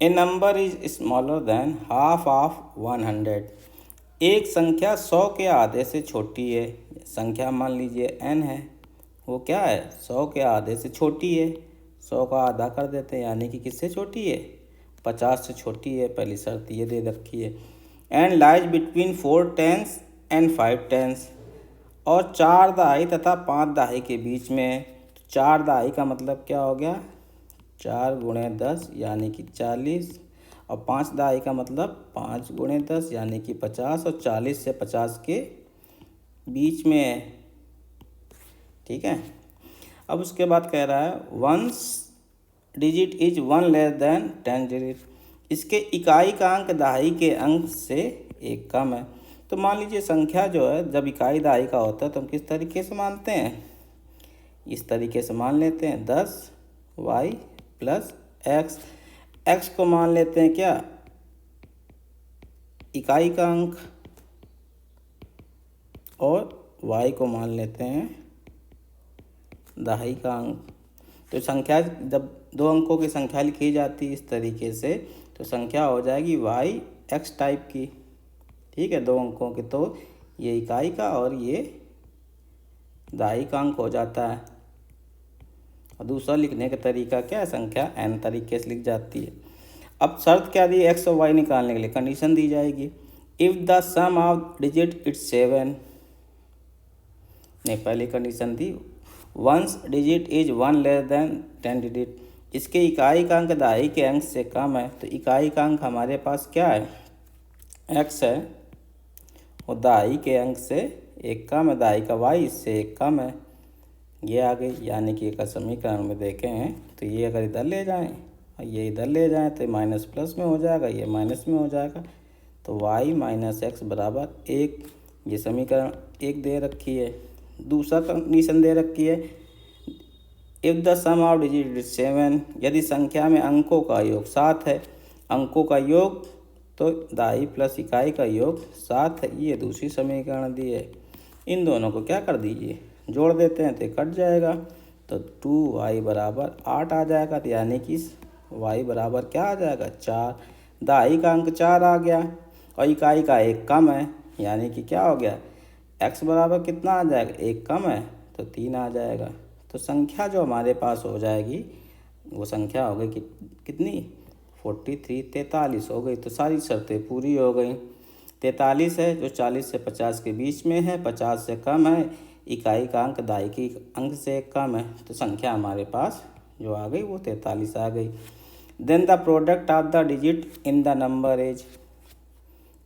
A number is smaller than half of 100। एक संख्या 100 के आधे से छोटी है। संख्या मान लीजिए n है, वो क्या है 100 के आधे से छोटी है। 100 का आधा कर देते हैं, यानी कि किससे छोटी है 50 से छोटी है। पहली शर्त ये दे रखी है। And lies between 4 tens and 5 tens, और 4 दहाई तथा 5 दहाई के बीच में। 4 दहाई का मतलब क्या हो गया 4 गुणे 10 यानी कि 40, और 5 दहाई का मतलब 5 गुणे 10 यानी कि 50, और 40 से 50 के बीच में है। ठीक है। अब उसके बाद कह रहा है once digit is 1 less than 10 digit. इसके इकाई का अंक दहाई के अंक से एक कम है। तो मान लीजिए संख्या जो है जब इकाई दहाई का होता है तो हम किस तरीके से मानते हैं, इस तरीके से मान लेते हैं 10y प्लस एक्स। एक्स को मान लेते हैं क्या इकाई का अंक, और y को मान लेते हैं दहाई का अंक। तो संख्या जब दो अंकों की संख्या लिखी जाती है इस तरीके से तो संख्या हो जाएगी y x टाइप की। ठीक है, दो अंकों की, तो ये इकाई का और ये दहाई का अंक हो जाता है। और दूसरा लिखने का तरीका क्या है, संख्या n तरीके से लिख जाती है। अब शर्त क्या दी, x और y निकालने के लिए कंडीशन दी जाएगी। If the sum of digit its 7, ने पहली कंडीशन दी ones digit is 1 less than 10 digit. इसके इकाई का अंक दहाई के अंक से कम है। तो इकाई का अंक हमारे पास क्या है x है, और दहाई के अंक से एक कम है, दहाई का y इससे एक कम है। ये आ गई, यानी कि एक समीकरण में देखें हैं तो ये अगर इधर ले जाएं और ये इधर ले जाएं तो माइनस प्लस में हो जाएगा, ये माइनस में हो जाएगा। तो y माइनस एक्स बराबर 1, ये समीकरण 1 दे रखी है। दूसरा कंडीशन दे रखी है if the sum of digit is 7, यदि संख्या में अंकों का योग 7 है। अंकों का योग तो दहाई प्लस इकाई का योग 7 है, ये दूसरी समीकरण दी है। इन दोनों को क्या कर दीजिए जोड़ देते हैं तो कट जाएगा, तो 2y बराबर 8 आ जाएगा। तो यानी कि y बराबर क्या आ जाएगा 4। दहाई का अंक 4 आ गया और इकाई का 1 कम है, यानी कि क्या हो गया x बराबर कितना आ जाएगा 1 कम है तो 3 आ जाएगा। तो संख्या जो हमारे पास हो जाएगी वो संख्या हो गई कि कितनी 43 हो गई। तो सारी शर्तें पूरी हो गई। 43 है जो 40 से 50 के बीच में है, 50 से कम है, इकाई का अंक दहाई की अंक से कम है। तो संख्या हमारे पास जो आ गई वो 43 आ गई। Then the product of the digit in the number is,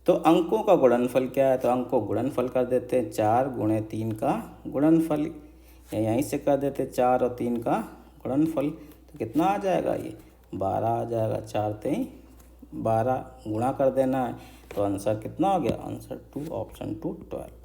तो अंकों का गुणनफल क्या है, तो अंकों को गुणनफल कर देते हैं 4 गुणे 3 का गुणनफल, या यहीं से कर देते हैं 4 और 3 का गुणनफल। तो कितना आ जाएगा ये 12 आ जाएगा। 4 3 12 गुणा कर देना है, तो आंसर कितना हो गया, आंसर 2 ऑप्शन 2 12।